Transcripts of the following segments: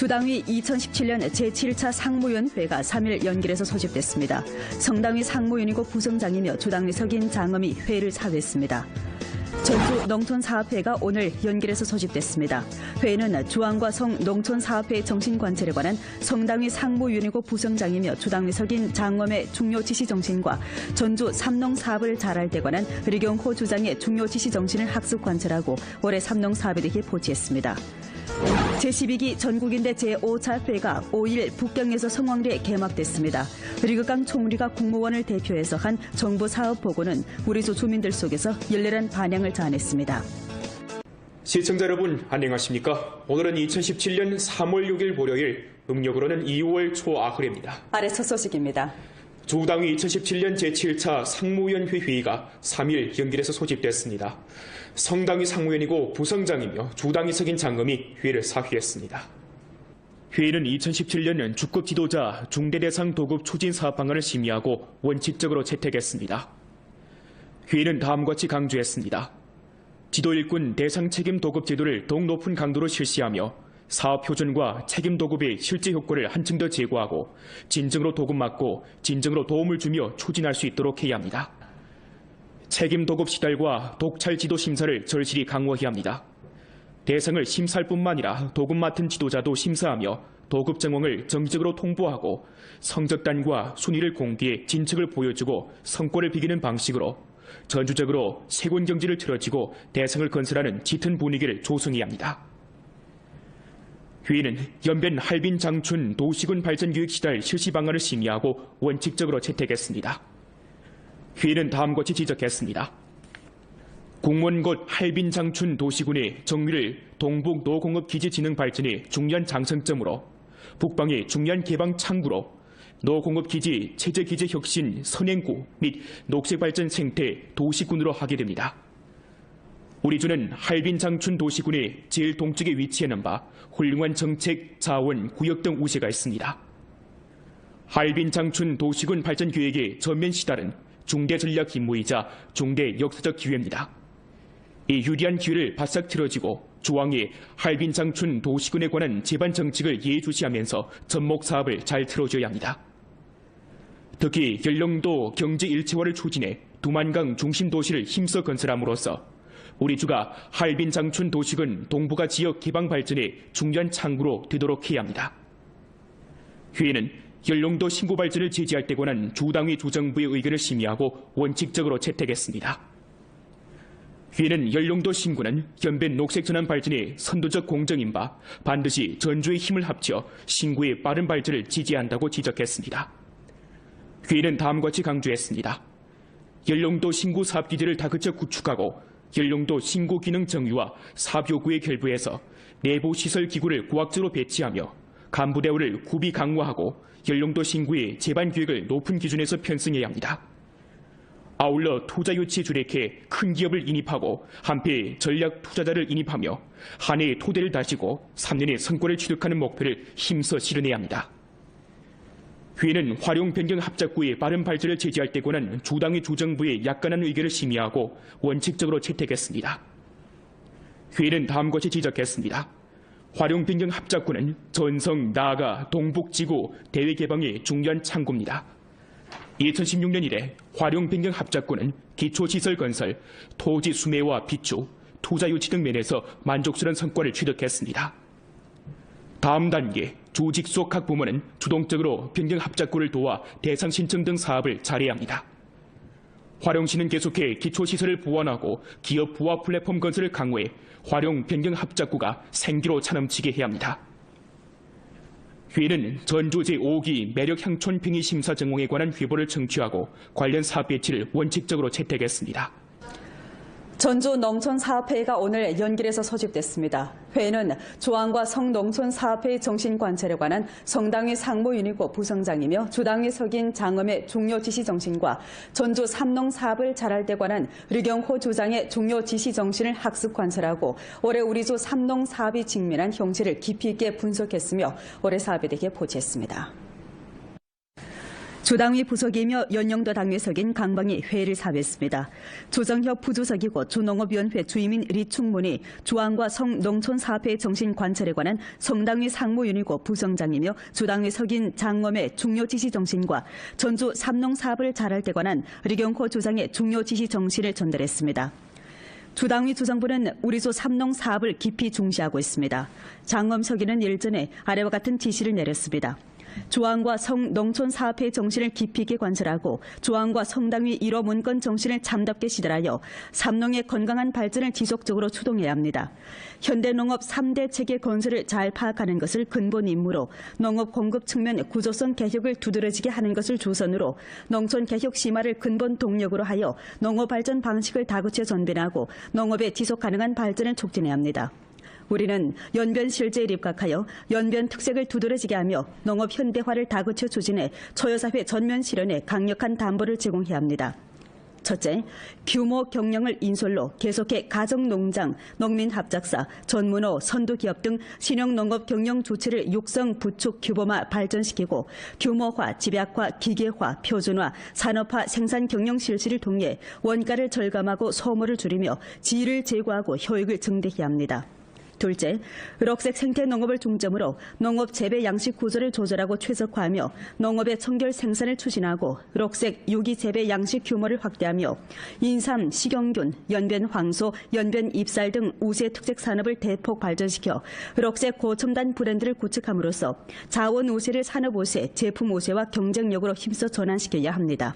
주당위 2017년 제7차 상무위원회가 3일 연길에서 소집됐습니다. 성당위 상무위원이고 부성장이며 주당위 석인 장엄이 회의를 사회했습니다. 전주 농촌사업회가 오늘 연길에서 소집됐습니다. 회의는 주안과 성 농촌사업회 정신관찰에 관한 성당위 상무위원이고 부성장이며 주당위 석인 장엄의 중요 지시 정신과 전주 삼농사업을 잘할 때 관한 류경호 주장의 중요 지시 정신을 학습 관찰하고 올해 삼농사업에 대해 보지했습니다. 제12기 전국인대 제5차 회가 5일 북경에서 성황리에 개막됐습니다. 류경강 총리가 국무원을 대표해서 한 정부 사업 보고는 우리 조 주민들 속에서 열렬한 반향을 자아냈습니다. 시청자 여러분 안녕하십니까? 오늘은 2017년 3월 6일 월요일, 음력으로는 2월 초아흐레입니다. 아래 첫 소식입니다. 주당위 2017년 제7차 상무위원회 회의가 3일 연길에서 소집됐습니다. 성당위 상무위원이고 부성장이며 주당위 석인 장검이 회의를 사회했습니다. 회의는 2017년 주급 지도자 중대대상 도급 추진 사업 방안을 심의하고 원칙적으로 채택했습니다. 회의는 다음과 같이 강조했습니다. 지도 일꾼 대상 책임 도급 제도를 더욱 높은 강도로 실시하며 사업 표준과 책임 도급의 실제 효과를 한층 더 제고하고 진정으로 도급 맞고 진정으로 도움을 주며 추진할 수 있도록 해야 합니다. 책임 도급 시달과 독찰 지도 심사를 절실히 강화해야 합니다. 대상을 심사할 뿐만 아니라 도급 맡은 지도자도 심사하며 도급 정황을 정기적으로 통보하고 성적단과 순위를 공개해 진척을 보여주고 성과를 비기는 방식으로 전주적으로 세군 경지를 틀어지고 대상을 건설하는 짙은 분위기를 조성해야 합니다. 회의는 연변 할빈 장춘 도시군 발전 교육 시달 실시 방안을 심의하고 원칙적으로 채택했습니다. 회의는 다음과 같이 지적했습니다. 공무원 곧 할빈 장춘 도시군의 정밀을 동북 노공업 기지 진흥 발전의 중요한 장성점으로 북방의 중요한 개방 창구로 노공업 기지 체제 기재 혁신 선행구 및 녹색 발전 생태 도시군으로 하게 됩니다. 우리 주는 할빈 장춘 도시군의 제일 동쪽에 위치하는 바 훌륭한 정책, 자원, 구역 등 우세가 있습니다. 할빈 장춘 도시군 발전 계획의 전면 시달은 중대 전략 임무이자 중대 역사적 기회입니다. 이 유리한 기회를 바싹 틀어지고 조항의 할빈 장춘 도시군에 관한 제반 정책을 예의주시하면서 접목 사업을 잘 틀어줘야 합니다. 특히 연령도 경제 일체화를 추진해 두만강 중심 도시를 힘써 건설함으로써 우리 주가 할빈 장춘 도시군 동북아 지역 개방 발전의 중요한 창구로 되도록 해야 합니다. 회의는 연령도 신고 발전을 제지할 때 관한 주당위 주정부의 의견을 심의하고 원칙적으로 채택했습니다. 회의는 연령도 신구는 연변 녹색 전환 발전의 선도적 공정인 바 반드시 전주의 힘을 합쳐 신구의 빠른 발전을 지지해야 한다고 지적했습니다. 회의는 다음과 같이 강조했습니다. 연령도 신구 사업 기제를 다그쳐 구축하고 연령도 신고 기능 정의와 사업 요구에 결부해서 내부 시설 기구를 고학적으로 배치하며 간부 대우를 구비 강화하고 연령도 신구의 제반 계획을 높은 기준에서 편성해야 합니다. 아울러 투자 유치에 주력해 큰 기업을 인입하고 한패 전략 투자자를 인입하며 한 해의 토대를 다지고 3년의 성과를 취득하는 목표를 힘써 실현해야 합니다. 회의는 활용 변경 합작구의 빠른 발전을 제지할 때 관한 주당위 주정부의 약간한 의견을 심의하고 원칙적으로 채택했습니다. 회의는 다음과 같이 지적했습니다. 활용 변경 합작구는 전성, 나아가, 동북지구, 대외 개방의 중요한 창구입니다. 2016년 이래 활용 변경 합작구는 기초시설 건설, 토지 수매와 비축, 투자 유치 등 면에서 만족스러운 성과를 취득했습니다. 다음 단계 주직속 각 부문은 주동적으로 변경 합작구를 도와 대상 신청 등 사업을 잘해야 합니다. 활용시는 계속해 기초시설을 보완하고 기업 부화 플랫폼 건설을 강화해 활용 변경 합작구가 생기로 차넘치게 해야 합니다. 회의는 전주 제5기 매력 향촌 평의 심사 정황에 관한 회보를 청취하고 관련 사업 배치를 원칙적으로 채택했습니다. 전주 농촌사업회의가 오늘 연길에서 소집됐습니다. 회의는 조항과 성농촌사업회의 정신관찰에 관한 성당위 상무위원이고 부성장이며 주당위 석인 장엄의 중요 지시 정신과 전주 삼농사업을 잘할 때 관한 류경호 주장의 중요 지시 정신을 학습 관찰하고 올해 우리 조 삼농사업이 직면한 형체를 깊이 있게 분석했으며 올해 사업에 대해 보지했습니다. 조당위 부석이며 연영도 당회석인 강방이 회의를 사회했습니다. 조정혁 부주석이고 조농업위원회 주임인 리충문이 조항과 성농촌사업회 정신관철에 관한 성당위 상무위원이고 부성장이며 조당위 석인 장엄의 중요 지시 정신과 전주 삼농사업을 잘할 때 관한 리경호 조장의 중요 지시 정신을 전달했습니다. 조당위 조정부는 우리조 삼농사업을 깊이 중시하고 있습니다. 장엄 석인은 일전에 아래와 같은 지시를 내렸습니다. 조항과 성농촌사업회 정신을 깊이 있게 관철하고 조항과 성당위 1호 문건 정신을 참답게 시달하여 삼농의 건강한 발전을 지속적으로 추동해야 합니다. 현대농업 3대 체계 건설을 잘 파악하는 것을 근본 임무로 농업 공급 측면 구조성 개혁을 두드러지게 하는 것을 조선으로 농촌 개혁 심화를 근본 동력으로 하여 농업 발전 방식을 다구체 전변하고 농업의 지속 가능한 발전을 촉진해야 합니다. 우리는 연변 실제에 입각하여 연변 특색을 두드러지게 하며 농업 현대화를 다구체 추진해 초여사회 전면 실현에 강력한 담보를 제공해야 합니다. 첫째, 규모 경영을 인솔로 계속해 가정농장, 농민합작사, 전문호, 선두기업 등 신형농업 경영 주체를 육성, 부축, 규모화 발전시키고 규모화, 집약화, 기계화, 표준화, 산업화 생산 경영 실시를 통해 원가를 절감하고 소모를 줄이며 질을 제고하고 효익을 증대해야 합니다. 둘째, 럭색 생태 농업을 중점으로 농업 재배 양식 구조를 조절하고 최적화하며 농업의 청결 생산을 추진하고 럭색 유기 재배 양식 규모를 확대하며 인삼, 식용균, 연변 황소, 연변 잎살 등 우세 특색 산업을 대폭 발전시켜 럭색 고첨단 브랜드를 구축함으로써 자원 우세를 산업 우세, 제품 우세와 경쟁력으로 힘써 전환시켜야 합니다.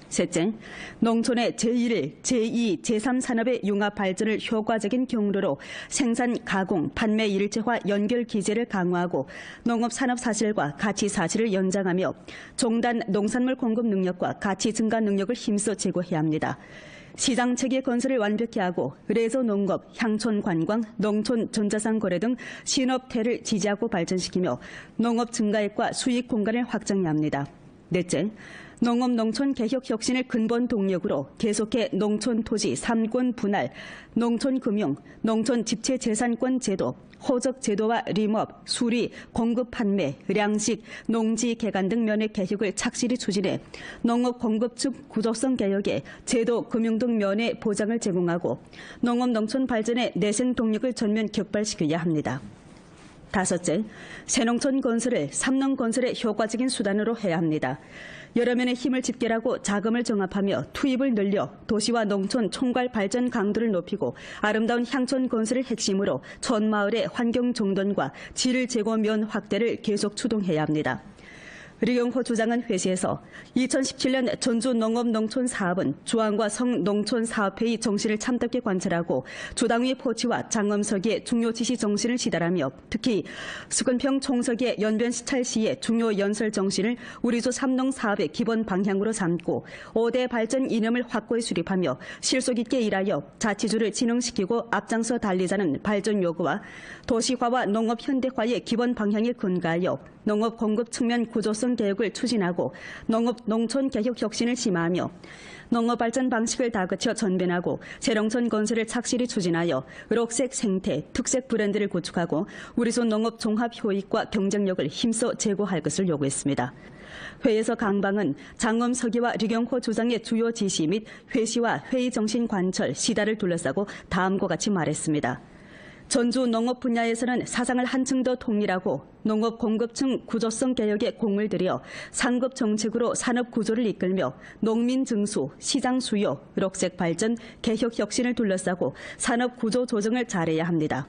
셋째, 농촌의 제1, 제2, 제3 산업의 융합 발전을 효과적인 경로로 생산, 가공, 판매 일체화 연결 기제를 강화하고 농업 산업 사실과 가치 사실을 연장하며 종단 농산물 공급 능력과 가치 증가 능력을 힘써 제고해야 합니다. 시장 체계 건설을 완벽히 하고 레저 농업, 향촌 관광, 농촌 전자상 거래 등 신업태를 지지하고 발전시키며 농업 증가액과 수익 공간을 확장해야 합니다. 넷째, 농업 농촌 개혁 혁신을 근본 동력으로 계속해 농촌 토지 3권 분할, 농촌 금융, 농촌 집체 재산권 제도, 호적 제도와 림업, 수리, 공급 판매,粮식, 농지 개간 등 면의 개혁을 착실히 추진해 농업 공급 측 구조성 개혁에 제도, 금융 등 면의 보장을 제공하고 농업 농촌 발전의 내생 동력을 전면 격발시켜야 합니다. 다섯째, 새농촌 건설을 삼농 건설의 효과적인 수단으로 해야 합니다. 여러 면의 힘을 집결하고 자금을 정합하며 투입을 늘려 도시와 농촌 총괄 발전 강도를 높이고 아름다운 향촌 건설을 핵심으로 촌마을의 환경 종전과 질 제고 면 확대를 계속 추동해야 합니다. 리경호 주장은 회시에서 2017년 전주 농업농촌사업은 조항과 성농촌사업회의 정신을 참답게 관철하고 조당위 포치와 장엄서기의 중요 지시 정신을 시달하며 특히 수건평 총서기의 연변 시찰 시의 중요 연설 정신을 우리조 삼농사업의 기본 방향으로 삼고 5대 발전 이념을 확고히 수립하며 실속 있게 일하여 자치주를 진흥시키고 앞장서 달리자는 발전 요구와 도시화와 농업 현대화의 기본 방향에 근거하여 농업 공급 측면 구조성 개혁을 추진하고 농업 농촌 개혁 혁신을 심화하며 농업 발전 방식을 다그쳐 전변하고 새농촌 건설을 착실히 추진하여 럭색 생태, 특색 브랜드를 구축하고 우리손 농업 종합 효익과 경쟁력을 힘써 제고할 것을 요구했습니다. 회의에서 강방은 장엄서기와 리경호 주장의 주요 지시 및 회시와 회의 정신 관철, 시다를 둘러싸고 다음과 같이 말했습니다. 전주 농업 분야에서는 사상을 한층 더 통일하고 농업 공급층 구조성 개혁에 공을 들여 상급 정책으로 산업 구조를 이끌며 농민 증수, 시장 수요, 럭색 발전, 개혁 혁신을 둘러싸고 산업 구조 조정을 잘해야 합니다.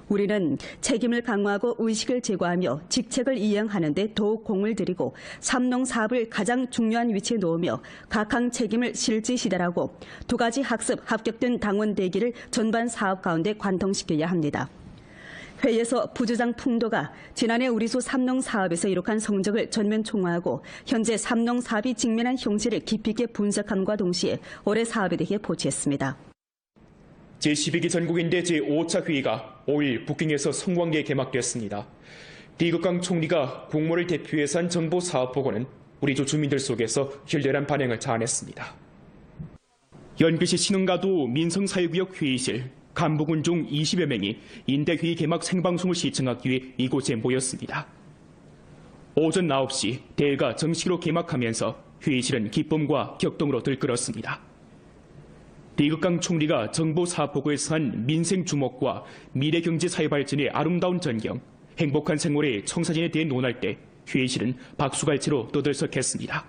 우리는 책임을 강화하고 의식을 제고하며 직책을 이행하는 데 더욱 공을 들이고 삼농사업을 가장 중요한 위치에 놓으며 각항 책임을 실지 시달하고 두 가지 학습, 합격된 당원 대기를 전반 사업 가운데 관통시켜야 합니다. 회의에서 부주장 풍도가 지난해 우리소 삼농사업에서 이룩한 성적을 전면 총화하고 현재 삼농사업이 직면한 형체를 깊이 있게 분석함과 동시에 올해 사업에 대해 보치했습니다. 제12기 전국인대 제5차 회의가 5일 북경에서 성황리에 개막되었습니다. 리극강 총리가 국모를 대표해서 한 정보 사업 보고는 우리조 주민들 속에서 열렬한 반응을 자아냈습니다. 연기시 신흥가도 민성사회구역 회의실 간부군 중 20여 명이 인대회의 개막 생방송을 시청하기 위해 이곳에 모였습니다. 오전 9시 대회가 정식으로 개막하면서 회의실은 기쁨과 격동으로 들끓었습니다.李克강총리가 정보 사업보고에서 한 민생 주목과 미래 경제 사회 발전의 아름다운 전경, 행복한 생활의 청사진에 대해 논할 때 회의실은 박수갈채로 떠들썩했습니다.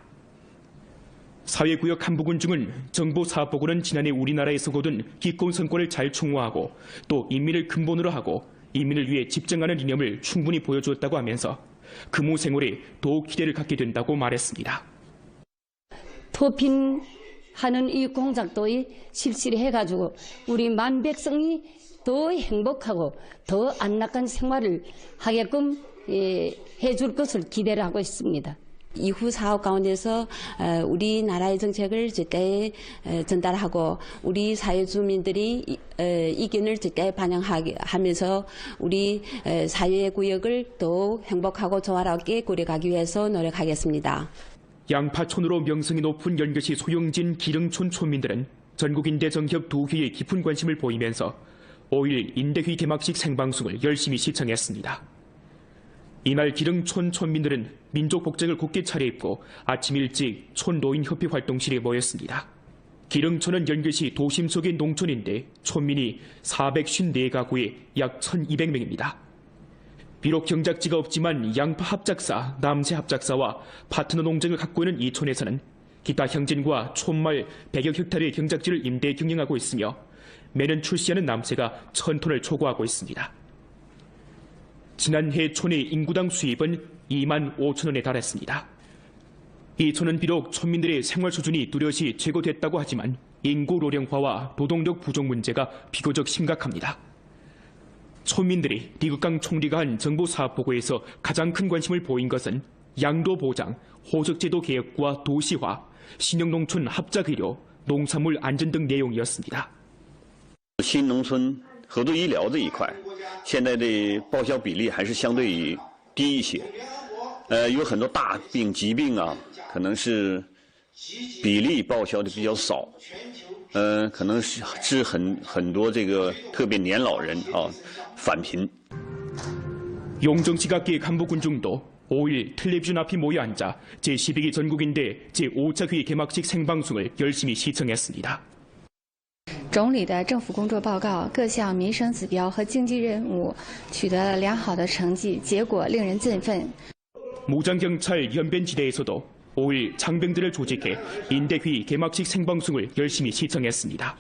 사회구역 한부군 중은 정보 사업보고는 지난해 우리나라에서 거둔 기꺼운 성과를 잘 총화하고 또 인민을 근본으로 하고 인민을 위해 집정하는 이념을 충분히 보여주었다고 하면서 근무 생활에 더욱 기대를 갖게 된다고 말했습니다. 토핀하는 이 공작도 실시를 해가지고 우리 만 백성이 더 행복하고 더 안락한 생활을 하게끔 해줄 것을 기대를 하고 있습니다. 이후 사업 가운데서 우리나라의 정책을 제때 전달하고 우리 사회 주민들이 의견을 제때 반영하면서 우리 사회 구역을 더욱 행복하고 조화롭게 꾸려가기 위해서 노력하겠습니다. 양파촌으로 명성이 높은 연교시 소영진 기릉촌 촌민들은 전국인대 정협 두 회에 깊은 관심을 보이면서 5일 인대회 개막식 생방송을 열심히 시청했습니다. 이날 기릉촌 촌민들은 민족 복장을 곱게 차려입고 아침 일찍 촌노인협회 활동실에 모였습니다. 기릉촌은 연교시 도심 속의 농촌인데 촌민이 454가구에 약 1,200명입니다. 비록 경작지가 없지만 양파 합작사, 남새 합작사와 파트너 농장을 갖고 있는 이 촌에서는 기타 형진과 촌말 100여 헥타르의 경작지를 임대 경영하고 있으며 매년 출시하는 남새가 1,000톤을 초과하고 있습니다. 지난해 촌의 인구당 수입은 2만 5천 원에 달했습니다. 이 촌은 비록 촌민들의 생활 수준이 뚜렷이 최고됐다고 하지만 인구 노령화와 노동력 부족 문제가 비교적 심각합니다. 촌민들이李克강총리가 한 정부 사업 보고에서 가장 큰 관심을 보인 것은 양도 보장, 호적제도 개혁과 도시화, 신형농촌 합작의료, 농산물 안전 등 내용이었습니다. 新农村合作医疗这一块，现在的报销比例还是相对低一些。有很多大病疾病啊，可能是比例报销的比较少。可能是很多这个特别年老人啊返贫。 용정시각계 간부군 중도 5일 텔레비전 앞에 모여 앉아 제12기 전국인대 제5차 회의 개막식 생방송을 열심히 시청했습니다. 总理的政府工作报告各项民生指标和经济任务取得了良好的成绩，结果令人振奋。 무장경찰 연변지대에서도 5일 장병들을 조직해 인대회의 개막식 생방송을 열심히 시청했습니다.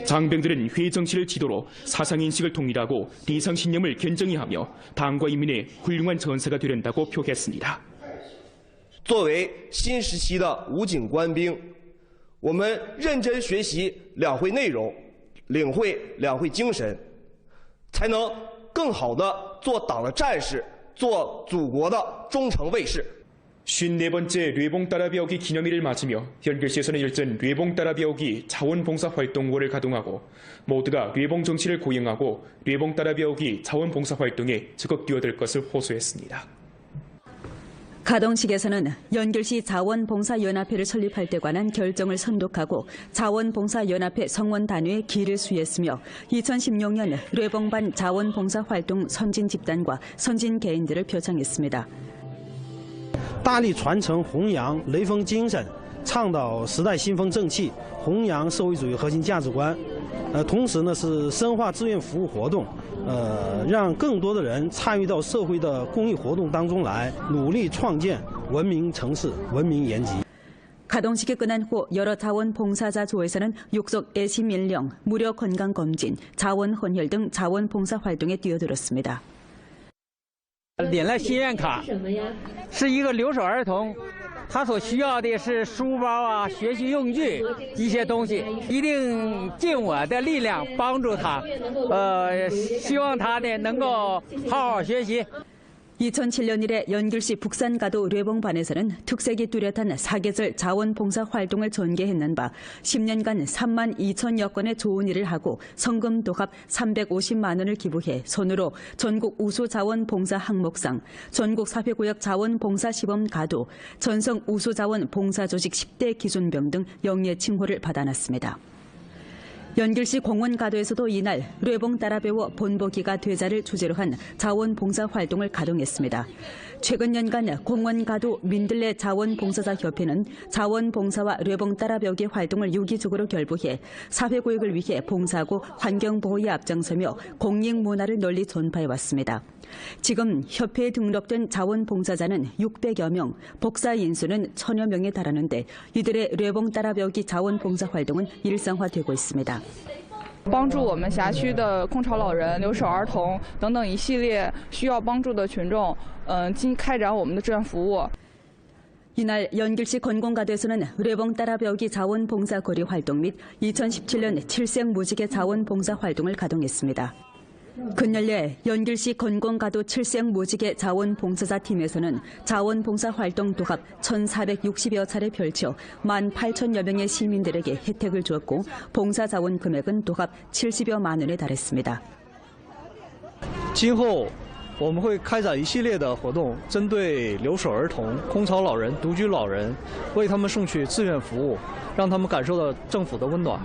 장병들은 회의 정치를 지도로 사상인식을 통일하고 리상신념을 견정히하며 당과 인민의 훌륭한 전사가 되련다고 표했습니다. 作为新时期的武警官兵，我们认真学习两会内容，领会两会精神，才能更好地做党的战士，做祖国的忠诚卫士。 54번째 뇌봉 따라 배우기 기념일을 맞으며 연결시에서는 열전 뇌봉 따라 배우기 자원봉사활동호를 가동하고 모두가 뇌봉 정치를 고영하고 뇌봉 따라 배우기 자원봉사활동에 적극 뛰어들 것을 호소했습니다. 가동식에서는 연결시 자원봉사연합회를 설립할 때 관한 결정을 선독하고 자원봉사연합회 성원단위에 기를 수했으며 2016년 뇌봉반 자원봉사활동 선진집단과 선진개인들을 표창했습니다. 大力传承弘扬雷锋精神，倡导时代新风正气，弘扬社会主义核心价值观。同时呢是深化志愿服务活动，让更多的人参与到社会的公益活动当中来，努力创建文明城市、文明延吉。 가동식이 끝난 후 여러 자원봉사자 조에서는 육속 애심 일령, 무료 건강검진, 자원혼혈 등 자원봉사 활동에 뛰어들었습니다. 领了心愿卡，是一个留守儿童，他所需要的是书包啊、学习用具一些东西，一定尽我的力量帮助他。希望他呢能够好好学习。 2007년 이래 연길시 북산가도 뇌봉반에서는 특색이 뚜렷한 사계절 자원봉사 활동을 전개했는 바 10년간 3만 2천여 건의 좋은 일을 하고 성금도 합 350만 원을 기부해 손으로 전국 우수자원봉사 항목상, 전국 사회구역 자원봉사 시범 가도, 전성 우수자원 봉사조직 10대 기준병 등 영예 칭호를 받아놨습니다. 연길시 공원가도에서도 이날 뇌봉 따라 배워 본보기가 되자를 주제로 한 자원봉사 활동을 가동했습니다. 최근 연간 공원가도 민들레 자원봉사자협회는 자원봉사와 뇌봉 따라 배우기 활동을 유기적으로 결부해 사회교육을 위해 봉사하고 환경보호에 앞장서며 공익문화를 널리 전파해왔습니다. 지금 협회에 등록된 자원봉사자는 600여 명, 복사 인수는 1000여 명에 달하는데 이들의 뇌봉 따라 배우기 자원봉사 활동은 일상화되고 있습니다. 帮助我们辖区的空巢老人、留守儿童等等一系列需要帮助的群众，开展我们的志愿服务。 이날 연길시 건공가도에서는 뇌봉 따라 배우기 자원봉사 거리 활동 및 2017년 칠생무지개 자원봉사 활동을 가동했습니다. 근연례 연길시 건공가도 칠생무지개 자원봉사자 팀에서는 자원봉사 활동 도합 1,460여 차례 펼쳐 18,000여 명의 시민들에게 혜택을 주었고 봉사 자원 금액은 도합 70여만 원에 달했습니다. 今后我们会开展一系列的活动，针对留守儿童、空巢老人、独居老人，为他们送去志愿服务，让他们感受到政府的温暖。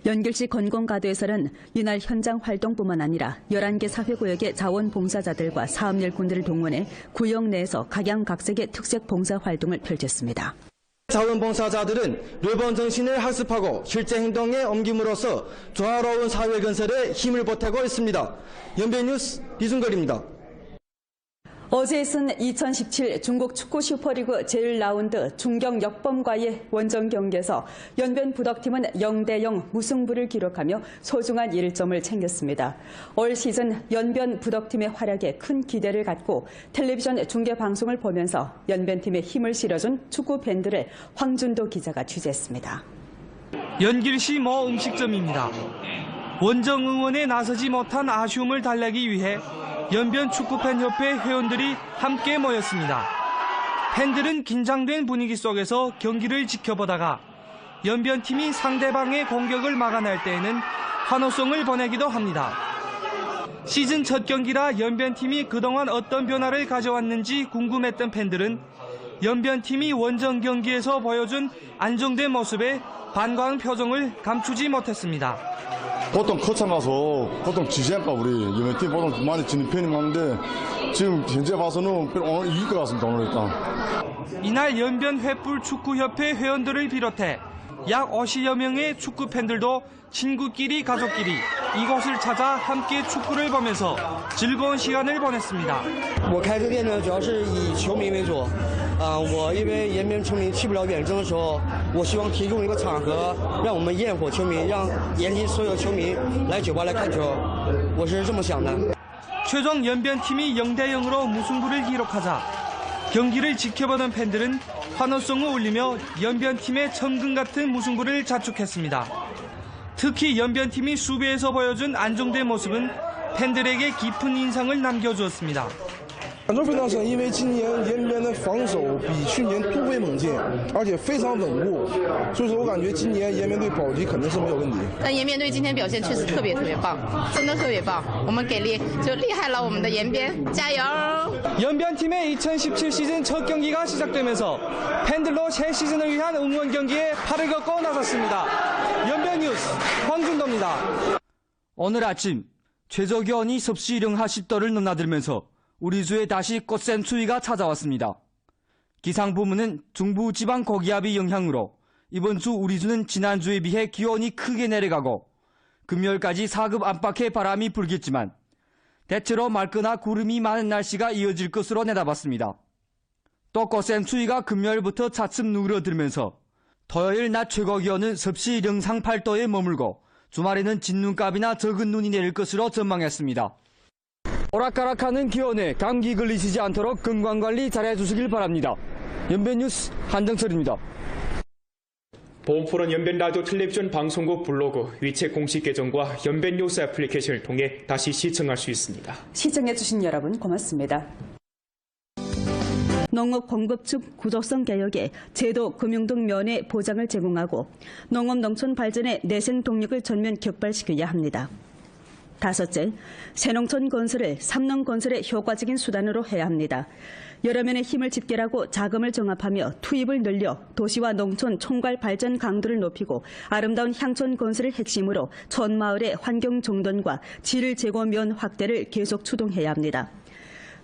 연길시 건공가도에서는 이날 현장 활동뿐만 아니라 11개 사회구역의 자원봉사자들과 사업일꾼들을 동원해 구역 내에서 각양각색의 특색 봉사 활동을 펼쳤습니다. 자원봉사자들은 뇌봉 정신을 학습하고 실제 행동에 옮김으로써 조화로운 사회 건설에 힘을 보태고 있습니다. 연변뉴스 이순걸입니다. 어제 있은 2017 중국 축구 슈퍼리그 제1라운드 중경 역범과의 원정 경기에서 연변 부덕팀은 0대0 무승부를 기록하며 소중한 1점을 챙겼습니다. 올 시즌 연변 부덕팀의 활약에 큰 기대를 갖고 텔레비전 중계 방송을 보면서 연변팀에 힘을 실어준 축구 팬들을 황준도 기자가 취재했습니다. 연길시 모 음식점입니다. 원정 응원에 나서지 못한 아쉬움을 달래기 위해 연변 축구팬협회 회원들이 함께 모였습니다. 팬들은 긴장된 분위기 속에서 경기를 지켜보다가 연변팀이 상대방의 공격을 막아낼 때에는 환호성을 보내기도 합니다. 시즌 첫 경기라 연변팀이 그동안 어떤 변화를 가져왔는지 궁금했던 팬들은 연변팀이 원정 경기에서 보여준 안정된 모습에 반가운 표정을 감추지 못했습니다. 보통 거창 가서 보통 지지 않까 우리 연변팀 보통 많이 지는 편이 많은데 지금 현재 봐서는 오늘 이길 것 같습니다. 오늘 일단. 이날 연변 횃불 축구협회 회원들을 비롯해 약 50여 명의 축구 팬들도 친구끼리 가족끼리 이곳을 찾아 함께 축구를 보면서 즐거운 시간을 보냈습니다. 我开这店呢，主要是以球迷为主。我因为延边球迷去不了远征的时候，我希望提供一个场合，让我们焰火球迷，让延吉所有球迷来酒吧来看球。我是这么想的。 최종 연변팀이 0대0으로 무승부를 기록하자 경기를 지켜보던 팬들은 환호성을 울리며 연변팀의 천금 같은 무승부를 자축했습니다. 특히 연변팀이 수비에서 보여준 안정된 모습은 팬들에게 깊은 인상을 남겨주었습니다. 感受非常深，因为今年延边的防守比去年突飞猛进，而且非常稳固，所以说我感觉今年延边队保级肯定是没有问题。但延边队今天表现确实特别棒，真的特别棒，我们给力就厉害了，我们的延边加油！ 연변팀의 2017 시즌 첫 경기가 시작되면서 팬들로 새 시즌을 위한 응원 경기에 팔을 걷고 나섰습니다. 연변뉴스 황준도입니다. 오늘 아침 최저기온이 섭씨 0하십도를 넘나들면서 우리 주에 다시 꽃샘 추위가 찾아왔습니다. 기상부문은 중부지방 고기압의 영향으로 이번 주 우리 주는 지난주에 비해 기온이 크게 내려가고 금요일까지 4급 안팎의 바람이 불겠지만 대체로 맑거나 구름이 많은 날씨가 이어질 것으로 내다봤습니다. 또 꽃샘 추위가 금요일부터 차츰 누그러들면서 토요일 낮 최고기온은 섭씨 영상 8도에 머물고 주말에는 진눈값이나 적은 눈이 내릴 것으로 전망했습니다. 오락가락하는 기온에 감기 걸리시지 않도록 건강관리 잘해주시길 바랍니다. 연변뉴스 한정철입니다. 보험포럼 연변라디오 텔레비전 방송국 블로그 위챗 공식 계정과 연변뉴스 애플리케이션을 통해 다시 시청할 수 있습니다. 시청해주신 여러분 고맙습니다. 농업 공급축 구조성 개혁에 제도, 금융 등 면의 보장을 제공하고 농업 농촌 발전의 내생 동력을 전면 격발시켜야 합니다. 다섯째, 새농촌 건설을 삼농 건설의 효과적인 수단으로 해야 합니다. 여러 면의 힘을 집결하고 자금을 정합하며 투입을 늘려 도시와 농촌 총괄 발전 강도를 높이고 아름다운 향촌 건설을 핵심으로 촌마을의 환경 정돈과 질 제고 면 확대를 계속 추동해야 합니다.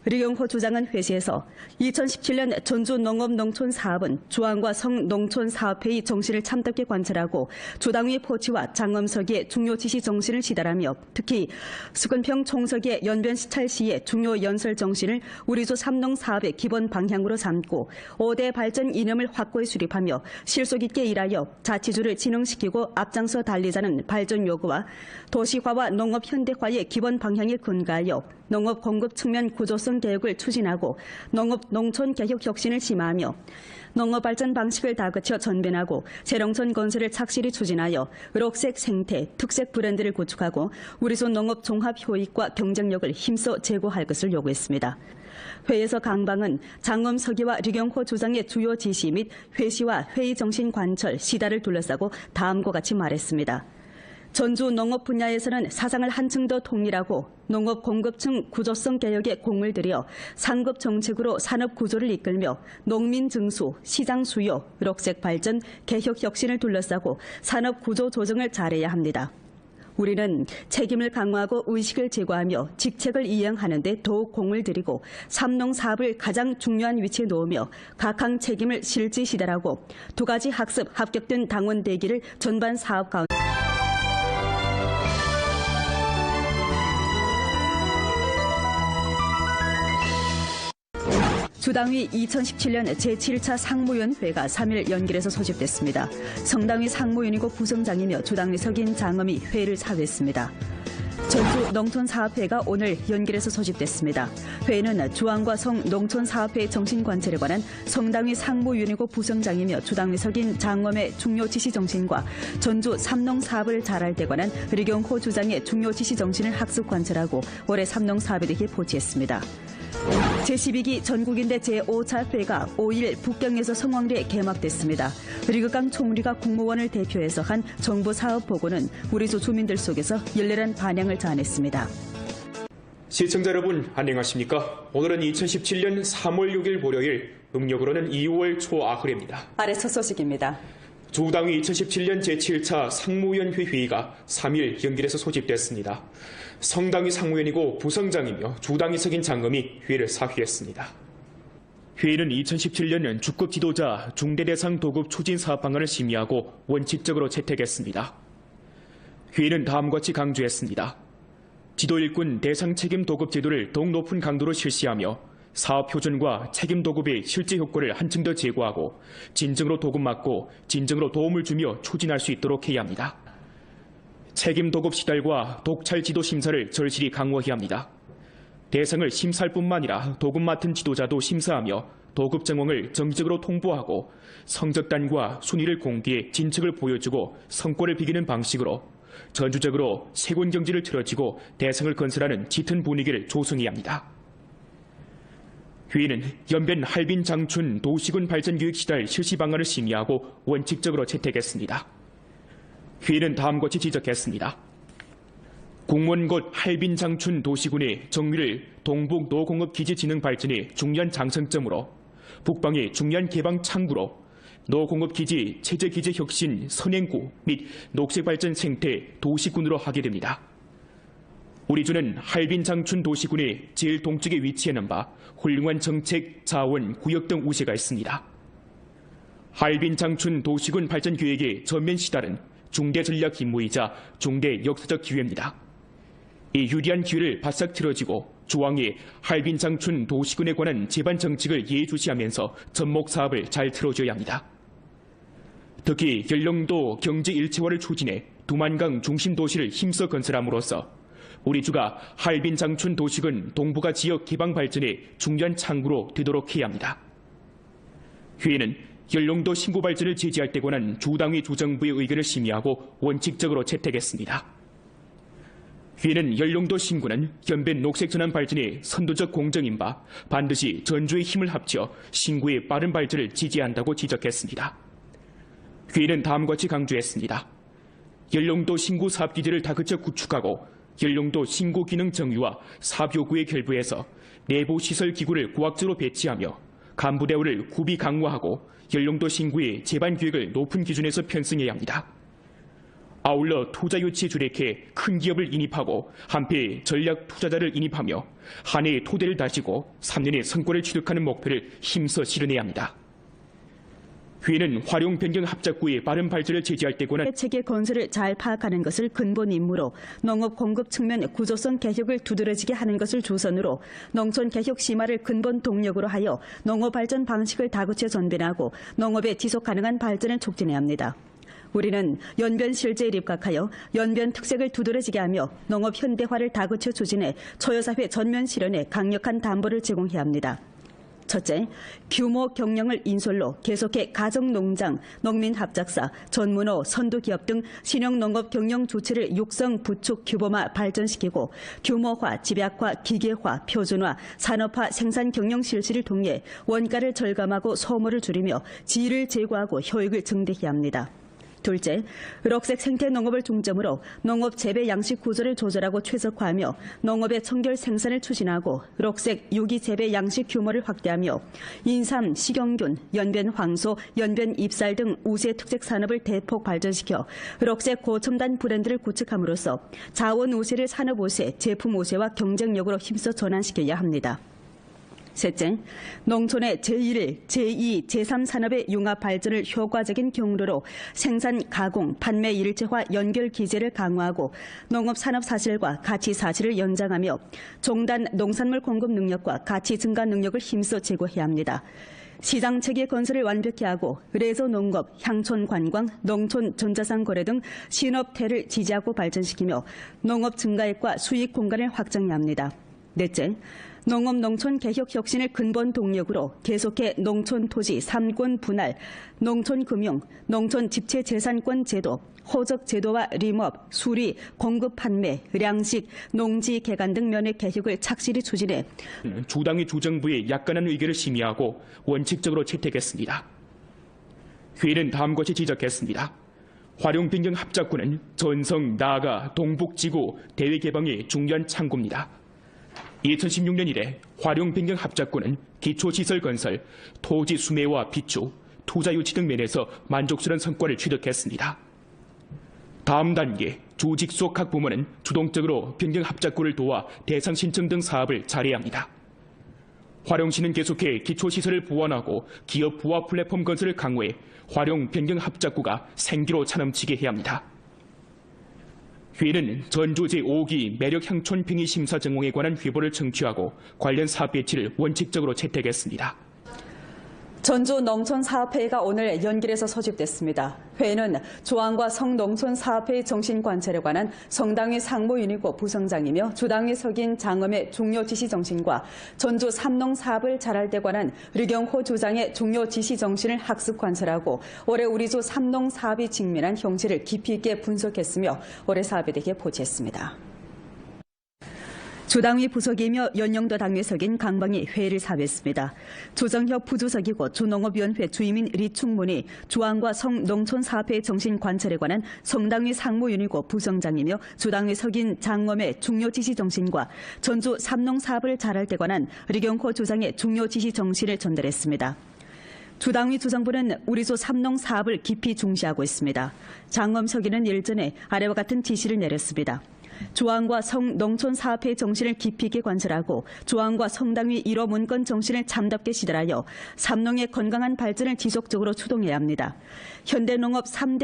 류경호 주장은 회시에서 2017년 전주 농업농촌사업은 주안과 성 농촌사업회의 정신을 참답게 관철하고 주당위 포치와 장엄석의 중요 지시 정신을 시달하며 특히 수건평 총석의 연변 시찰 시의 중요 연설 정신을 우리주 삼농사업의 기본 방향으로 삼고 5대 발전 이념을 확고히 수립하며 실속 있게 일하여 자치주를 진흥시키고 앞장서 달리자는 발전 요구와 도시화와 농업 현대화의 기본 방향에 근거하여 농업 공급 측면 구조성 개혁을 추진하고 농업 농촌 개혁 혁신을 심화하며 농업 발전 방식을 다그쳐 전변하고 새농촌 건설을 착실히 추진하여 녹색 생태, 특색 브랜드를 구축하고 우리소 농업 종합 효익과 경쟁력을 힘써 제고할 것을 요구했습니다. 회의에서 강방은 장엄석이와 류경호 주장의 주요 지시 및 회시와 회의 정신 관철, 시다를 둘러싸고 다음과 같이 말했습니다. 전주 농업 분야에서는 사상을 한층 더 통일하고 농업 공급층 구조성 개혁에 공을 들여 상급 정책으로 산업 구조를 이끌며 농민 증수, 시장 수요, 녹색 발전, 개혁 혁신을 둘러싸고 산업 구조 조정을 잘해야 합니다. 우리는 책임을 강화하고 의식을 제고하며 직책을 이행하는 데 더욱 공을 들이고 삼농 사업을 가장 중요한 위치에 놓으며 각항 책임을 실지 시달하고 두 가지 학습 합격된 당원 대기를 전반 사업 가운데 주당위 2017년 제7차 상무위원회가 3일 연길해서 소집됐습니다. 성당위 상무위원이고 부성장이며 주당위 석인 장엄이 회의를 사회했습니다. 전주 농촌사업회가 오늘 연길해서 소집됐습니다. 회의는 주안과 성 농촌사업회 정신관철에 관한 성당위 상무위원이고 부성장이며 주당위 석인 장엄의 중요 지시 정신과 전주 삼농사업을 잘할 때 관한 류경호 주장의 중요 지시 정신을 학습 관철하고 올해 삼농사업에 대해 보지했습니다. 제12기 전국인대 제5차 회가 5일 북경에서 성황리에 개막됐습니다. 리그강 총리가 공무원을 대표해서 한 정부 사업 보고는 우리주 주민들 속에서 열렬한 반향을 자아냈습니다. 시청자 여러분 안녕하십니까? 오늘은 2017년 3월 6일 월요일, 음력으로는 2월 초아흐레입니다. 아래 첫 소식입니다. 주당위 2017년 제7차 상무위원회 회의가 3일 연길해서 소집됐습니다. 성당위 상무위원이고 부성장이며 주당위 석인 장엄이 회의를 사회했습니다. 회의는 2017년 주급 지도자 중대대상 도급 추진 사업 방안을 심의하고 원칙적으로 채택했습니다. 회의는 다음과 같이 강조했습니다. 지도 일꾼 대상 책임 도급 제도를 더욱 높은 강도로 실시하며 사업 표준과 책임 도급의 실제 효과를 한층 더 제고하고 진정으로 도급 맞고 진정으로 도움을 주며 추진할 수 있도록 해야 합니다. 책임 도급 시달과 독찰 지도 심사를 절실히 강화해야 합니다. 대상을 심사할 뿐만 아니라 도급 맡은 지도자도 심사하며 도급 정황을 정기적으로 통보하고 성적단과 순위를 공개해 진척을 보여주고 성과를 비기는 방식으로 전주적으로 세군 경지를 틀어지고 대상을 건설하는 짙은 분위기를 조성해야 합니다. 회의는 연변 할빈 장춘 도시군 발전 교육 시달 실시 방안을 심의하고 원칙적으로 채택했습니다. 회의는 다음과 같이 지적했습니다. 공무원 곧 할빈 장춘 도시군의 정비를 동북 노공업 기지 진흥 발전의 중요한 장성점으로 북방의 중요한 개방 창구로 노공업 기지 체제 기재 혁신 선행구 및 녹색 발전 생태 도시군으로 하게 됩니다. 우리 주는 할빈 장춘 도시군의 제일 동쪽에 위치하는 바 훌륭한 정책, 자원, 구역 등 우세가 있습니다. 할빈 장춘 도시군 발전 계획의 전면 시달은 중대 전략 임무이자 중대 역사적 기회입니다. 이 유리한 기회를 바싹 틀어지고 주왕이 할빈 장춘 도시군에 관한 제반 정책을 예의주시하면서 접목 사업을 잘 틀어줘야 합니다. 특히 연령도 경제 일체화를 추진해 두만강 중심 도시를 힘써 건설함으로써 우리 주가 할빈 장춘 도시군 동북아 지역 개방 발전의 중요한 창구로 되도록 해야 합니다. 회의는 연령도 신고 발전을 제지할 때 관한 주당위 주정부의 의견을 심의하고 원칙적으로 채택했습니다. 회의는 연령도 신구는 연변 녹색 전환 발전의 선도적 공정인 바 반드시 전주의 힘을 합쳐 신구의 빠른 발전을 지지한다고 지적했습니다. 회의는 다음과 같이 강조했습니다. 연령도 신구 사업기지를 다그쳐 구축하고 연령도 신고 기능 정의와 사업 요구에 결부해서 내부 시설 기구를 고학적으로 배치하며 간부 대우를 구비 강화하고 연령도 신고의 재반 기획을 높은 기준에서 편성해야 합니다. 아울러 투자 유치에 주력해 큰 기업을 인입하고 한패 전략 투자자를 인입하며 한 해의 토대를 다지고 3년의 성과를 취득하는 목표를 힘써 실현해야 합니다. 회의는 활용 변경 합작구의 빠른 발전을 제지할 때 권한 체계 건설을 잘 파악하는 것을 근본 임무로 농업 공급 측면 구조성 개혁을 두드러지게 하는 것을 주선으로 농촌 개혁 심화를 근본 동력으로 하여 농업 발전 방식을 다구체 전변하고 농업의 지속 가능한 발전을 촉진해야 합니다. 우리는 연변 실제에 입각하여 연변 특색을 두드러지게 하며 농업 현대화를 다구체 추진해 초여사회 전면 실현에 강력한 담보를 제공해야 합니다. 첫째, 규모 경영을 인솔로 계속해 가정농장, 농민합작사, 전문호, 선두기업 등 신형농업 경영 주체를 육성, 구축, 규모화 발전시키고 규모화, 집약화, 기계화, 표준화, 산업화 생산 경영 실시를 통해 원가를 절감하고 소모를 줄이며 질을 제고하고 효익을 증대해야 합니다. 둘째, 록색 생태 농업을 중점으로 농업 재배 양식 구조를 조절하고 최적화하며 농업의 청결 생산을 추진하고 록색 유기 재배 양식 규모를 확대하며 인삼, 식용균, 연변 황소, 연변 잎살 등 우세 특색 산업을 대폭 발전시켜 록색 고첨단 브랜드를 구축함으로써 자원 우세를 산업 우세, 제품 우세와 경쟁력으로 힘써 전환시켜야 합니다. 셋째, 농촌의 제1, 제2, 제3 산업의 융합 발전을 효과적인 경로로 생산, 가공, 판매 일체화 연결 기제를 강화하고 농업 산업 사실과 가치 사실을 연장하며 종단 농산물 공급 능력과 가치 증가 능력을 힘써 제고해야 합니다. 시장 체계 건설을 완벽히 하고 레저 농업, 향촌 관광, 농촌 전자상 거래 등 신업태를 지지하고 발전시키며 농업 증가액과 수익 공간을 확장해야 합니다. 넷째, 농업 농촌 개혁 혁신을 근본 동력으로 계속해 농촌 토지 3권 분할, 농촌 금융, 농촌 집체 재산권 제도, 호적 제도와 림업, 수리, 공급 판매,粮식, 농지 개간 등 면의 개혁을 착실히 추진해 주당위 주정부의 약간한 의견을 심의하고 원칙적으로 채택했습니다. 회의는 다음과 같이 지적했습니다. 활용 변경 합작구는 전성, 나아가, 동북지구 대외 개방의 중요한 창구입니다. 2016년 이래 활용 변경 합작구는 기초시설 건설, 토지 수매와 비축, 투자 유치 등 면에서 만족스러운 성과를 취득했습니다. 다음 단계 주직속 각 부문은 주동적으로 변경 합작구를 도와 대상 신청 등 사업을 잘해야 합니다. 활용시는 계속해 기초시설을 보완하고 기업 부화 플랫폼 건설을 강화해 활용 변경 합작구가 생기로 차넘치게 해야 합니다. 회의는 전주 제5기 매력향촌 평의 심사 전공에 관한 회보를 청취하고 관련 사업 배치를 원칙적으로 채택했습니다. 전주 농촌사업회의가 오늘 연길에서 소집됐습니다. 회의는 조항과 성농촌사업회의 정신관찰에 관한 성당위 상무윤희고 부성장이며 주당위 석인 장엄의 중요 지시 정신과 전주 삼농사업을 잘할 때 관한 류경호 주장의 중요 지시 정신을 학습 관찰하고 올해 우리주 삼농사업이 직면한 형체를 깊이 있게 분석했으며 올해 사업에 대해 보지했습니다. 주당위 부석이며 연영도 당위석인 강방이 회의를 사회했습니다. 조정혁 부주석이고 주농업위원회 주임인 리충문이 주항과 성농촌사업회 정신관찰에 관한 성당위 상무윤이고 부성장이며 주당위 석인 장엄의 중요 지시 정신과 전주 삼농사업을 잘할 때 관한 류경호 주장의 중요 지시 정신을 전달했습니다. 주당위 주정부는 우리소 삼농사업을 깊이 중시하고 있습니다. 장엄 석인은 일전에 아래와 같은 지시를 내렸습니다. 조항과 성농촌사업회 정신을 깊이 있게 관찰하고 조항과 성당위 1호 문건 정신을 참답게 시달하여 삼농의 건강한 발전을 지속적으로 추동해야 합니다. 현대농업 3대